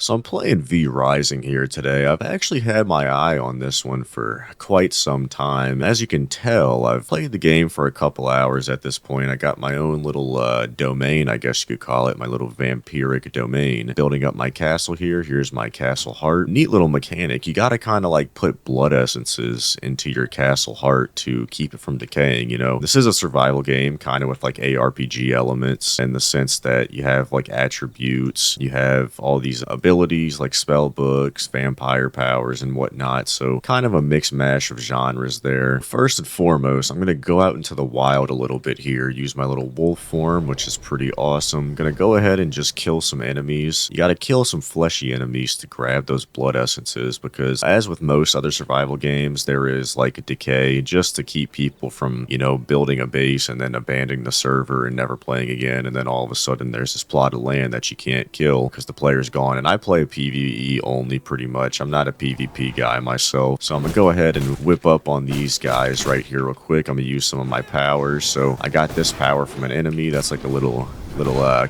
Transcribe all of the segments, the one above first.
So I'm playing V Rising here today. I've actually had my eye on this one for quite some time. As you can tell, I've played the game for a couple hours at this point. I got my own little domain, I guess you could call it, my little vampiric domain. Building up my castle here. Here's my castle heart. Neat little mechanic. You gotta kind of like put blood essences into your castle heart to keep it from decaying, you know. This is a survival game, kind of with like ARPG elements in the sense that you have like attributes, you have all these abilities like spell books, vampire powers, and whatnot. So kind of a mixed mash of genres there. First and foremost, I'm going to go out into the wild a little bit here, use my little wolf form, which is pretty awesome. I'm going to go ahead and just kill some enemies. You got to kill some fleshy enemies to grab those blood essences because as with most other survival games, there is like a decay just to keep people from, you know, building a base and then abandoning the server and never playing again. And then all of a sudden there's this plot of land that you can't kill because the player's gone. And I play PvE only pretty much. I'm not a PvP guy myself. So I'm going to go ahead and whip up on these guys right here real quick. I'm going to use some of my powers. So I got this power from an enemy. That's like a little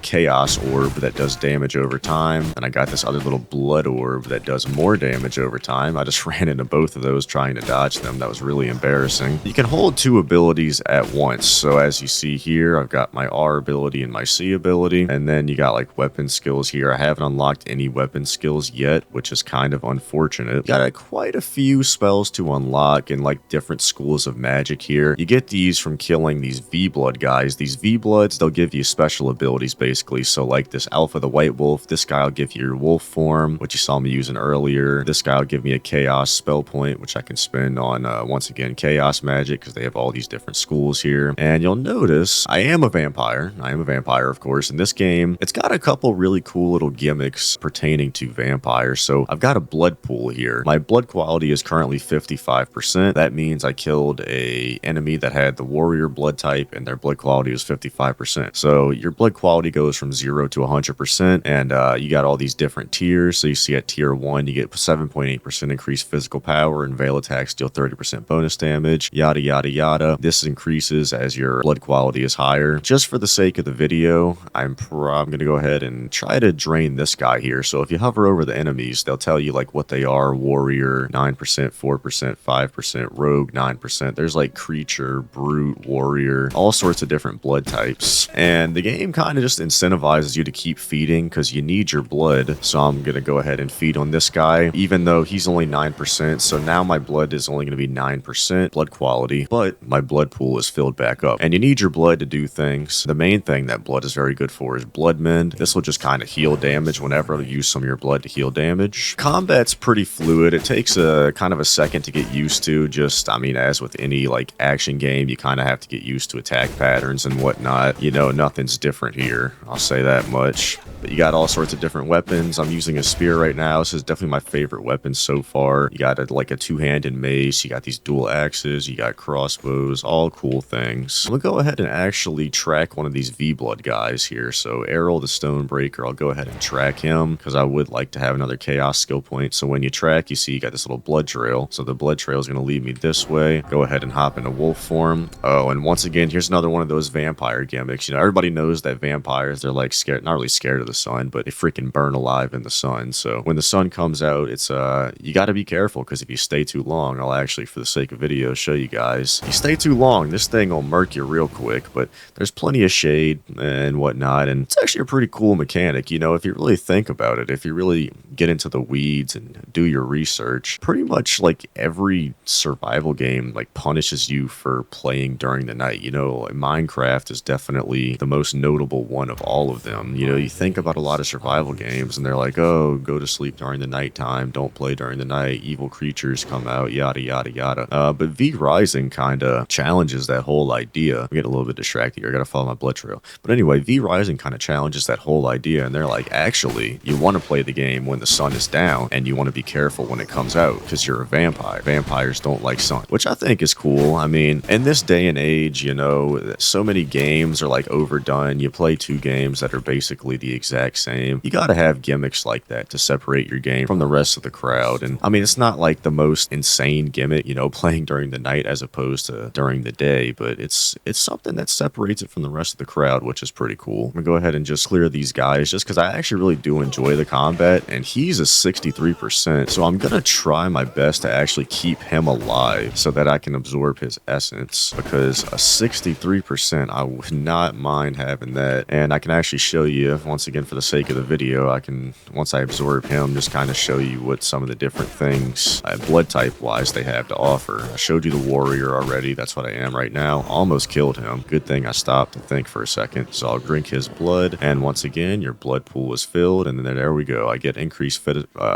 chaos orb that does damage over time, and I got this other little blood orb that does more damage over time. I just ran into both of those trying to dodge them. That was really embarrassing. You can hold two abilities at once, so as you see here, I've got my R ability and my C ability, and then you got like weapon skills here. I haven't unlocked any weapon skills yet, which is kind of unfortunate. Got quite a few spells to unlock in like different schools of magic here. You get these from killing these V-Blood guys. These V-Bloods, they'll give you special abilities basically. So like this Alpha the White Wolf, this guy will give you your wolf form, which you saw me using earlier. This guy will give me a chaos spell point, which I can spend on once again chaos magic because they have all these different schools here. And you'll notice I am a vampire. I am a vampire, of course. In this game, it's got a couple really cool little gimmicks pertaining to vampires. So I've got a blood pool here. My blood quality is currently 55%. That means I killed a enemy that had the warrior blood type and their blood quality was 55%. So your blood quality goes from 0 to 100%, and you got all these different tiers. So you see at tier 1 you get 7.8% increased physical power, and veil attacks deal 30% bonus damage, yada yada yada. This increases as your blood quality is higher. Just for the sake of the video, I'm gonna go ahead and try to drain this guy here. So if you hover over the enemies, they'll tell you like what they are. Warrior 9%, 4%, 5%, rogue 9%. There's like creature, brute, warrior, all sorts of different blood types, and the game kind of just incentivizes you to keep feeding because you need your blood. So I'm gonna go ahead and feed on this guy even though he's only 9%. So now my blood is only going to be 9% blood quality, but my blood pool is filled back up, and you need your blood to do things. The main thing that blood is very good for is blood mend. This will just kind of heal damage whenever you use some of your blood to heal damage. Combat's pretty fluid. It takes a kind of a second to get used to. Just, I mean, as with any like action game, you kind of have to get used to attack patterns and whatnot. You know, nothing's different here, I'll say that much. But you got all sorts of different weapons. I'm using a spear right now. This is definitely my favorite weapon so far. You got like a two-handed mace, you got these dual axes, you got crossbows, all cool things. I'm gonna go ahead and actually track one of these V-Blood guys here. So Errol the Stonebreaker, I'll go ahead and track him because I would like to have another chaos skill point. So when you track, you see you got this little blood trail. So the blood trail is gonna lead me this way. Go ahead and hop into wolf form. Oh, and once again, here's another one of those vampire gimmicks. You know, everybody knows that vampires, they're like scared, not really scared of the sun, but they freaking burn alive in the sun. So when the sun comes out, it's you got to be careful because if you stay too long, I'll actually, for the sake of video, show you guys. If you stay too long, this thing will murk you real quick, but there's plenty of shade and whatnot, and it's actually a pretty cool mechanic. You know, if you really think about it, if you really get into the weeds and do your research, pretty much like every survival game like punishes you for playing during the night. You know, Minecraft is definitely the most notable one of all of them. You know, you think about a lot of survival games and they're like, oh, go to sleep during the nighttime, don't play during the night, evil creatures come out, yada yada yada. But V Rising kind of challenges that whole idea. I'm getting a little bit distracted here, I gotta follow my blood trail. But anyway, V Rising kind of challenges that whole idea, and they're like, actually, you want to play the game when the sun is down, and you want to be careful when it comes out because you're a vampire. Vampires don't like sun, which I think is cool. I mean, in this day and age, you know, so many games are like overdone. You play two games that are basically the exact same. You gotta have gimmicks like that to separate your game from the rest of the crowd. And I mean, it's not like the most insane gimmick, you know, playing during the night as opposed to during the day, but it's something that separates it from the rest of the crowd, which is pretty cool. I'm gonna go ahead and just clear these guys just because I actually really do enjoy the combat, and he's a 63%, so I'm gonna try my best to actually keep him alive so that I can absorb his essence, because a 63%, I would not mind having that. And I can actually show you, once again for the sake of the video, I can, once I absorb him, just kind of show you what some of the different things blood type wise they have to offer. I showed you the warrior already, that's what I am right now. Almost killed him. Good thing I stopped to think for a second. So I'll drink his blood, and once again your blood pool is filled, and then there we go. I get increased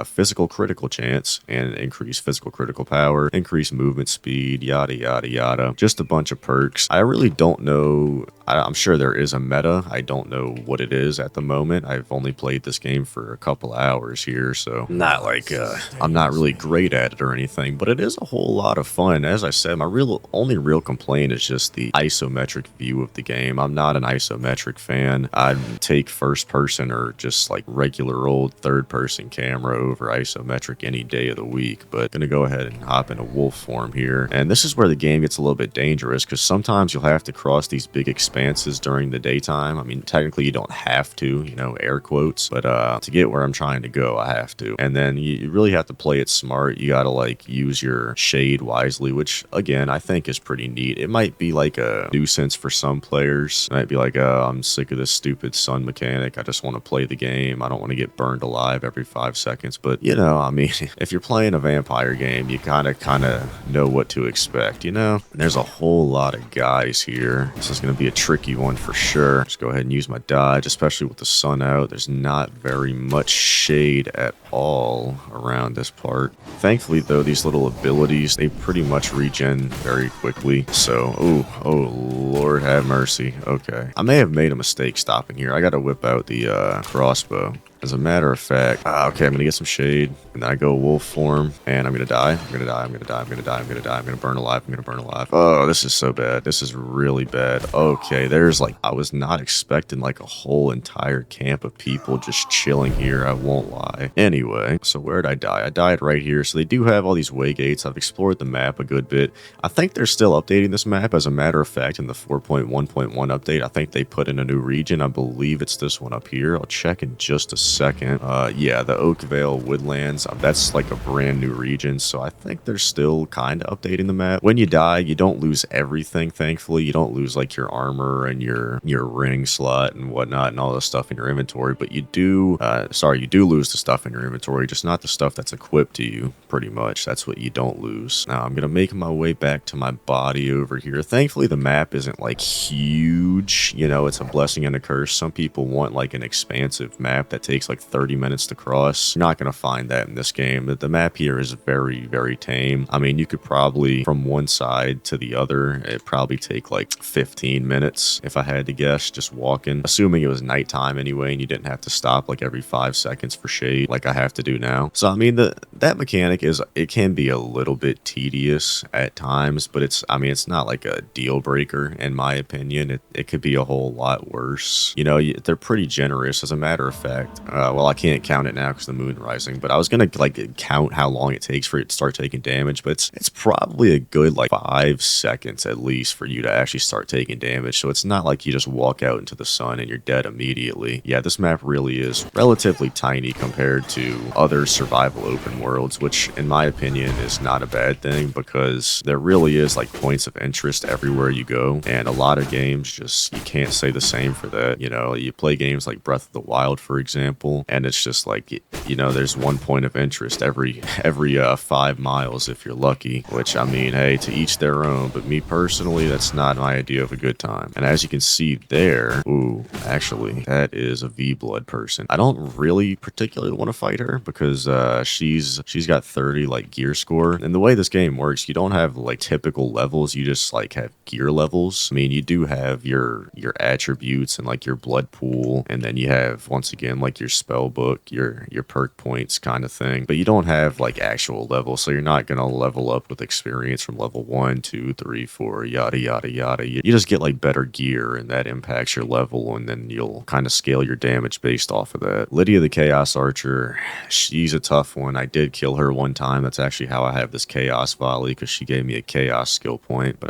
physical critical chance and increased physical critical power, increased movement speed, yada yada yada. Just a bunch of perks. I really don't know. I'm sure there is a meta. I don't know what it is at the moment. I've only played this game for a couple hours here, so not like I'm not really great at it or anything, but it is a whole lot of fun. As I said, my only real complaint is just the isometric view of the game. I'm not an isometric fan. I'd take first person or just like regular old third person camera over isometric any day of the week, but gonna go ahead and hop into wolf form here. And this is where the game gets a little bit dangerous, because sometimes you'll have to cross these big expanses during the daytime. I mean, technically you don't have to, you know, air quotes, but to get where I'm trying to go, I have to. And then you really have to play it smart. You gotta like use your shade wisely, which again I think is pretty neat. It might be like a nuisance for some players. It might be like, I'm sick of this stupid sun mechanic, I just want to play the game, I don't want to get burned alive every 5 seconds. But you know, I mean, if you're playing a vampire game, you kind of know what to expect, you know. And there's a whole lot of guys here. This is going to be a tricky one for sure. Just go ahead and use my dodge, especially with the sun out. There's not very much shade at all around this part. Thankfully though, these little abilities, they pretty much regen very quickly. So oh Lord have mercy. Okay, I may have made a mistake stopping here. I gotta whip out the crossbow. As a matter of fact, okay, I'm gonna get some shade, and then I go wolf form, and I'm gonna die. I'm gonna die. I'm gonna die. I'm gonna die. I'm gonna die. I'm gonna burn alive. I'm gonna burn alive. Oh, this is so bad. This is really bad. Okay, there's like, I was not expecting like a whole entire camp of people just chilling here. I won't lie. Anyway, so where'd I die? I died right here. So they do have all these waygates. I've explored the map a good bit. I think they're still updating this map. As a matter of fact, in the 4.1.1 update, I think they put in a new region. I believe it's this one up here. I'll check in just a second. Yeah, the Oakvale Woodlands, that's like a brand new region, so I think they're still kind of updating the map. When you die, you don't lose everything, thankfully. You don't lose like your armor and your ring slot and whatnot and all the stuff in your inventory, but you do you do lose the stuff in your inventory, just not the stuff that's equipped to you, pretty much. That's what you don't lose. Now I'm gonna make my way back to my body over here. Thankfully the map isn't like huge, you know. It's a blessing and a curse. Some people want like an expansive map that takes like 30 minutes to cross. You're not going to find that in this game. The map here is very, very tame. I mean, you could probably, from one side to the other, it'd probably take like 15 minutes if I had to guess, just walking. Assuming it was nighttime anyway, and you didn't have to stop like every 5 seconds for shade like I have to do now. So, I mean, that mechanic it can be a little bit tedious at times, but it's not like a deal breaker in my opinion. It could be a whole lot worse. You know, they're pretty generous. As a matter of fact, well, I can't count it now because the moon rising, but I was gonna like count how long it takes for it to start taking damage, but it's probably a good like 5 seconds at least for you to actually start taking damage. So it's not like you just walk out into the sun and you're dead immediately. Yeah, this map really is relatively tiny compared to other survival open worlds, which in my opinion is not a bad thing, because there really is like points of interest everywhere you go, and a lot of games just, you can't say the same for that. You know, you play games like Breath of the Wild, for example, and it's just like, you know, there's one point of interest every 5 miles if you're lucky, which, I mean, hey, to each their own, but me personally, that's not my idea of a good time. And as you can see there, ooh, actually, that is a V-Blood person. I don't really particularly want to fight her because she's got 30 like gear score, and the way this game works, you don't have like typical levels, you just like have gear levels. I mean, you do have your attributes and like your blood pool, and then you have, once again, like your spell book, your perk points kind of thing, but you don't have like actual levels, so you're not gonna level up with experience from level 1, 2, 3, 4, yada yada yada. You just get like better gear, and that impacts your level, and then you'll kind of scale your damage based off of that. Lydia the Chaos Archer, she's a tough one. I did kill her one time. That's actually how I have this Chaos Volley, because she gave me a Chaos skill point, but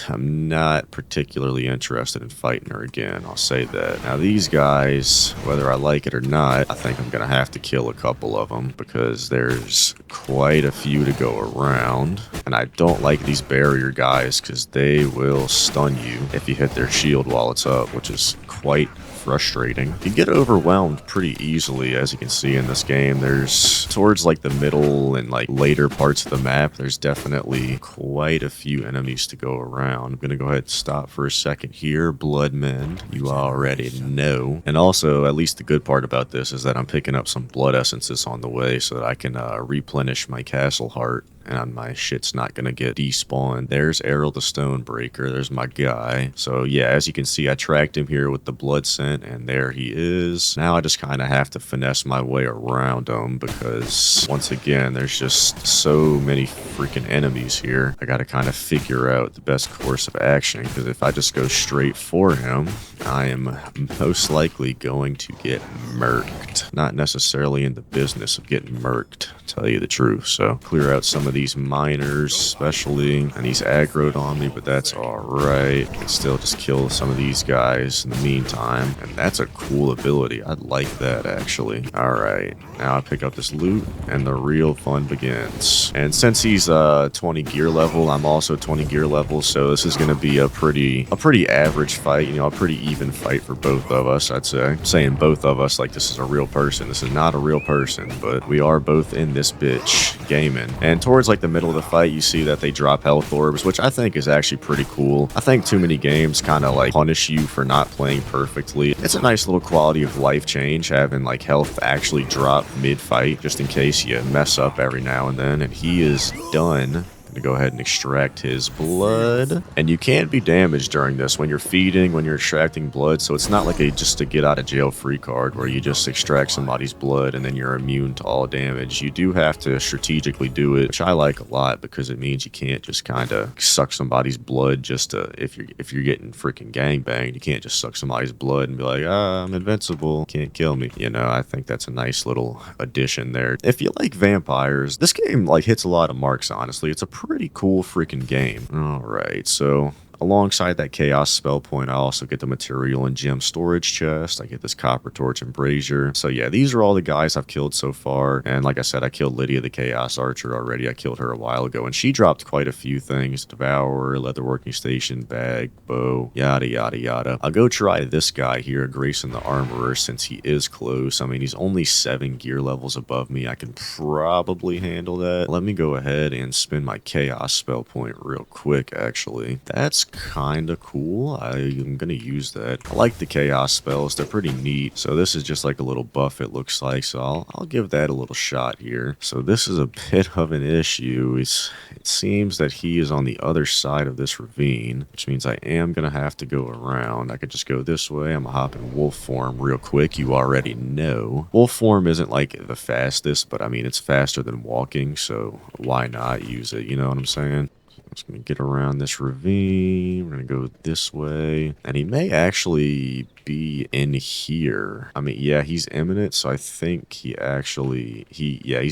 I'm not particularly interested in fighting her again, I'll say that. Now these guys, whether I like it or not, not, I think I'm gonna have to kill a couple of them because there's quite a few to go around. And I don't like these barrier guys because they will stun you if you hit their shield while it's up, which is quite frustrating. You get overwhelmed pretty easily, as you can see in this game. There's towards like the middle and like later parts of the map, there's definitely quite a few enemies to go around. I'm gonna go ahead and stop for a second here. Blood Mend, you already know. And also, at least the good part about this is that I'm picking up some blood essences on the way so that I can replenish my castle heart and my shit's not gonna get despawned. There's Errol the Stonebreaker. There's my guy. So yeah, as you can see, I tracked him here with the blood scent, and there he is. Now I just kind of have to finesse my way around him because, once again, there's just so many freaking enemies here. I gotta kind of figure out the best course of action, because if I just go straight for him, I am most likely going to get murked. Not necessarily in the business of getting murked, to tell you the truth. So clear out some of these miners especially, and he's aggroed on me, but that's alright. Can still just kill some of these guys in the meantime, and that's a cool ability. I like that, actually. Alright, now I pick up this loot and the real fun begins. And since he's 20 gear level, I'm also 20 gear level, so this is gonna be a pretty average fight, you know, a pretty even fight for both of us, I'd say. I'm saying both of us like this is a real person. This is not a real person, but we are both in this bitch gaming. And towards like the middle of the fight, you see that they drop health orbs, which I think is actually pretty cool. I think too many games kind of like punish you for not playing perfectly. It's a nice little quality of life change having like health actually drop mid-fight, just in case you mess up every now and then. And he is done. To go ahead and extract his blood, and you can't be damaged during this when you're feeding, when you're extracting blood, so it's not like a just to get out of jail free card where you just extract somebody's blood and then you're immune to all damage. You do have to strategically do it, which I like a lot, because it means you can't just kind of suck somebody's blood just to, if you're getting freaking gangbanged, you can't just suck somebody's blood and be like, I'm invincible, can't kill me. You know, I think that's a nice little addition there. If you like vampires, this game like hits a lot of marks, honestly. It's a pretty cool freaking game. Alright, so alongside that chaos spell point, I also get the material and gem storage chest. I get this copper torch and brazier. So yeah, these are all the guys I've killed so far. And like I said, I killed Lydia the Chaos Archer already. I killed her a while ago, and she dropped quite a few things. Devourer, leatherworking station, bag, bow, yada yada yada. I'll go try this guy here, Grayson the Armorer, since he is close. I mean, he's only 7 gear levels above me. I can probably handle that. Let me go ahead and spin my chaos spell point real quick, actually. That's kind of cool. I'm gonna use that. I like the chaos spells. They're pretty neat. So this is just like a little buff, it looks like. So I'll give that a little shot here. So this is a bit of an issue. It seems that he is on the other side of this ravine, which means I am gonna have to go around. I could just go this way. I'm gonna hop in wolf form real quick. You already know. Wolf form isn't like the fastest, but I mean, it's faster than walking, so why not use it? You know what I'm saying? Just gonna get around this ravine. We're gonna go this way, and he may actually be in here. I mean, yeah, he's imminent, so I think he's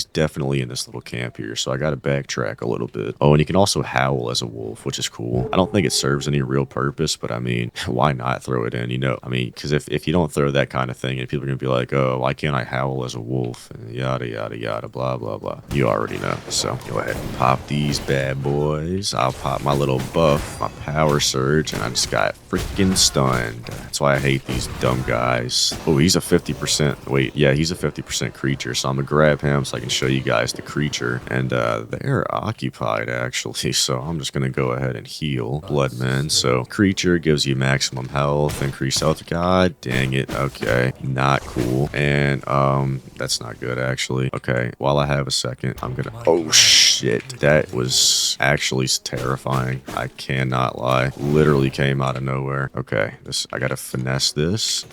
definitely in this little camp here, so I gotta backtrack a little bit. Oh, and he can also howl as a wolf, which is cool. I don't think it serves any real purpose, but I mean, why not throw it in, you know? I mean, because if you don't throw that kind of thing, and people are gonna be like, oh, why can't I howl as a wolf, and yada yada yada, blah blah blah. You already know. So go ahead and pop these bad boys. I'll pop my little buff, my power surge, and I just got freaking stunned. That's why I hate these dumb guys. Oh, he's a 50%. Wait, yeah, he's a 50% creature, so I'm gonna grab him so I can show you guys the creature. And they're occupied, actually, so I'm just gonna go ahead and heal Bloodman. So creature gives you maximum health, increased health. God dang it. Okay, not cool. And that's not good, actually. Okay, while I have a second, I'm gonna... Oh, shit. That was actually terrifying. I cannot lie. Literally came out of nowhere. Okay, I gotta finesse this.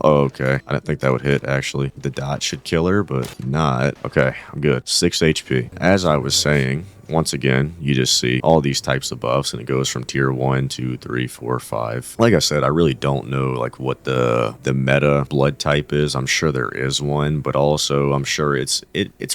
Oh, okay. I didn't think that would hit, actually. The dot should kill her, but not. Okay, I'm good. 6 HP. As I was saying, once again, you just see all these types of buffs, and it goes from tier 1, 2, 3, 4, 5. Like I said, I really don't know like what the meta blood type is. I'm sure there is one, but also I'm sure it's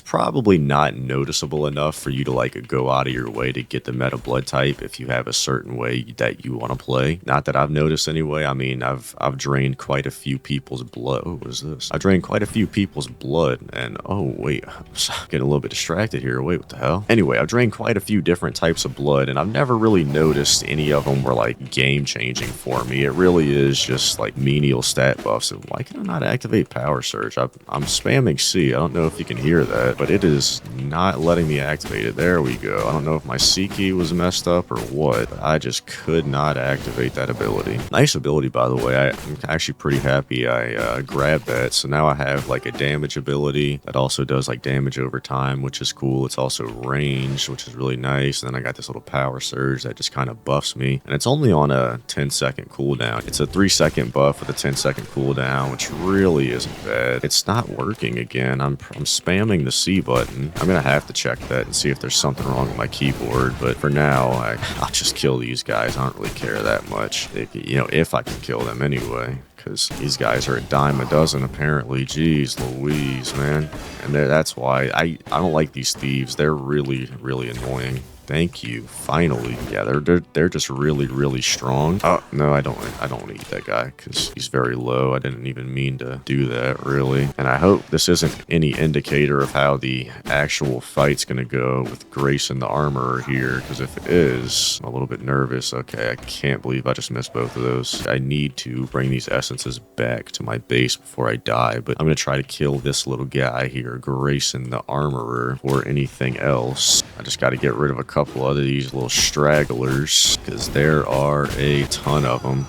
probably not noticeable enough for you to like go out of your way to get the meta blood type if you have a certain way that you want to play. Not that I've noticed anyway. I mean, I've drained quite a few people's blood. Oh, what is this? I drained quite a few people's blood, and oh wait, I'm getting a little bit distracted here. Wait, what the hell? Anyway, I've drained quite a few different types of blood, and I've never really noticed any of them were like game changing for me. It really is just like menial stat buffs. And why can I not activate Power Surge? I'm spamming C. I don't know if you can hear that, but it is not letting me activate it. There we go. I don't know if my C key was messed up or what, but I just could not activate that ability. Nice ability, by the way. I'm actually pretty happy I grabbed that. So now I have like a damage ability that also does like damage over time, which is cool. It's also ranged, which is really nice. And then I got this little Power Surge that just kind of buffs me, and it's only on a 10-second cooldown. It's a 3-second buff with a 10-second cooldown, which really isn't bad. It's not working again. I'm spamming the C button. I'm gonna have to check that and see if there's something wrong with my keyboard, but for now I'll just kill these guys. I don't really care that much, you know, if I can kill them anyway, because these guys are a dime a dozen apparently. Jeez Louise, man. And that's why I don't like these thieves. They're really annoying. Thank you. Finally. Yeah, they're just really strong. Oh no, I don't want to eat that guy because he's very low. I didn't even mean to do that, really. And I hope this isn't any indicator of how the actual fight's gonna go with Grace and the Armorer here, because if it is, I'm a little bit nervous. Okay, I can't believe I just missed both of those. I need to bring these essences back to my base before I die, but I'm gonna try to kill this little guy here, Grace and the Armorer, or anything else. I just got to get rid of a couple of these little stragglers because there are a ton of them.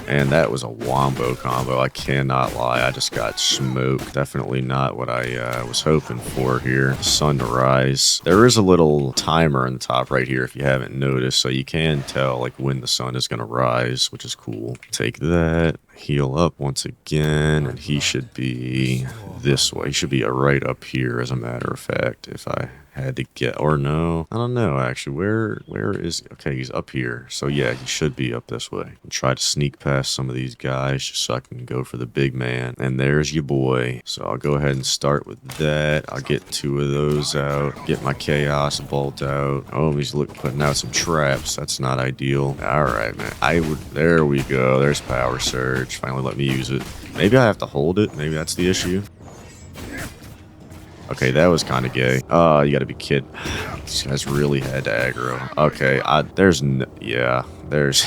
And that was a wombo combo. I cannot lie. I just got smoked. Definitely not what I was hoping for here. Sun to rise. There is a little timer on the top right here if you haven't noticed. So you can tell like when the sun is going to rise, which is cool. Take that. Heal up once again, and he should be this way. He should be right up here, as a matter of fact, if I had to get, or no, I don't know actually. Where is, okay, he's up here, so yeah, he should be up this way. I'll try to sneak past some of these guys just so I can go for the big man. And there's your boy. So I'll go ahead and start with that. I'll get 2 of those out, get my chaos bolt out. Oh, he's putting out some traps. That's not ideal. All right, man. There we go. There's Power Surge. Finally let me use it. Maybe I have to hold it. Maybe that's the issue. Okay, that was kind of gay. Oh, you gotta be kidding. These guys really had to aggro. Okay, there's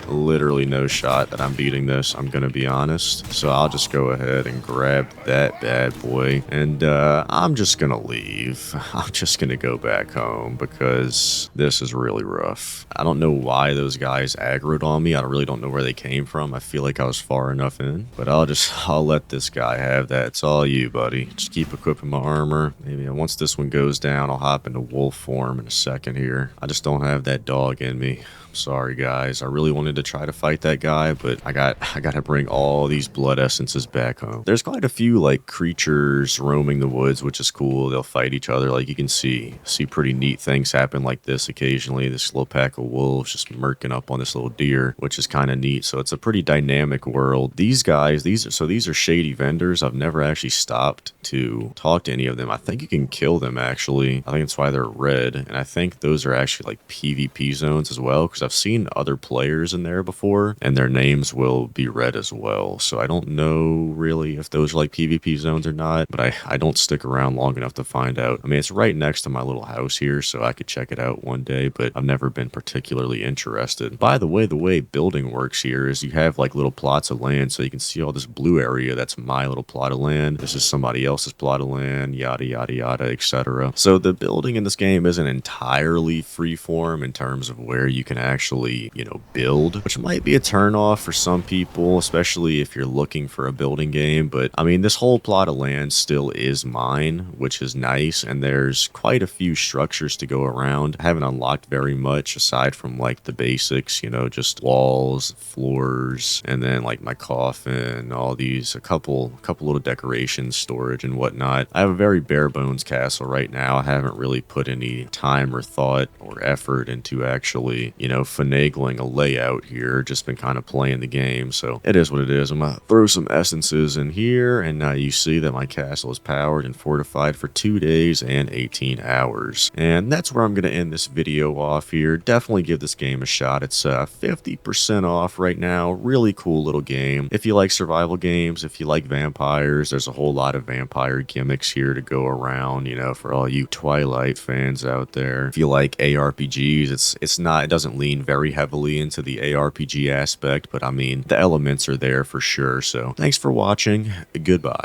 literally no shot that I'm beating this, I'm gonna be honest. So I'll just go ahead and grab that bad boy, and I'm just gonna leave. I'm just gonna go back home because this is really rough. I don't know why those guys aggroed on me. I really don't know where they came from. I feel like I was far enough in, but I'll let this guy have that. It's all you, buddy. Just keep equipping my armor. Maybe once this one goes down, I'll hop into wolf form in a second here. I just don't have that dog in me. Sorry guys, I really wanted to try to fight that guy, but I gotta bring all these blood essences back home. There's quite a few like creatures roaming the woods, which is cool. They'll fight each other. Like you can see pretty neat things happen like this occasionally. This little pack of wolves just murking up on this little deer, which is kind of neat. So it's a pretty dynamic world. These guys, these are shady vendors. I've never actually stopped to talk to any of them. I think you can kill them actually. I think that's why they're red, and I think those are actually like PvP zones as well, because I've seen other players in there before and their names will be red as well. So I don't know really if those are like PvP zones or not, but I don't stick around long enough to find out. I mean, it's right next to my little house here, so I could check it out one day, but I've never been particularly interested. By the way building works here is you have like little plots of land, so you can see all this blue area. That's my little plot of land. This is somebody else's plot of land, yada yada yada, etc. So the building in this game isn't entirely freeform in terms of where you can actually, build, which might be a turnoff for some people, especially if you're looking for a building game. But I mean, this whole plot of land still is mine, which is nice, and there's quite a few structures to go around. I haven't unlocked very much aside from like the basics, just walls, floors, and then like my coffin, all these, a couple little decorations, storage and whatnot. I have a very bare bones castle right now. I haven't really put any time or thought or effort into actually, finagling a layout here. Just been kind of playing the game, so it is what it is. I'm gonna throw some essences in here, and now you see that my castle is powered and fortified for 2 days and 18 hours. And that's where I'm gonna end this video off here. Definitely give this game a shot. It's 50% off right now. Really cool little game. If you like survival games, if you like vampires, there's a whole lot of vampire gimmicks here to go around, for all you Twilight fans out there. If you like ARPGs, it doesn't lean very heavily into the ARPG aspect, but I mean, the elements are there for sure. So thanks for watching. Goodbye.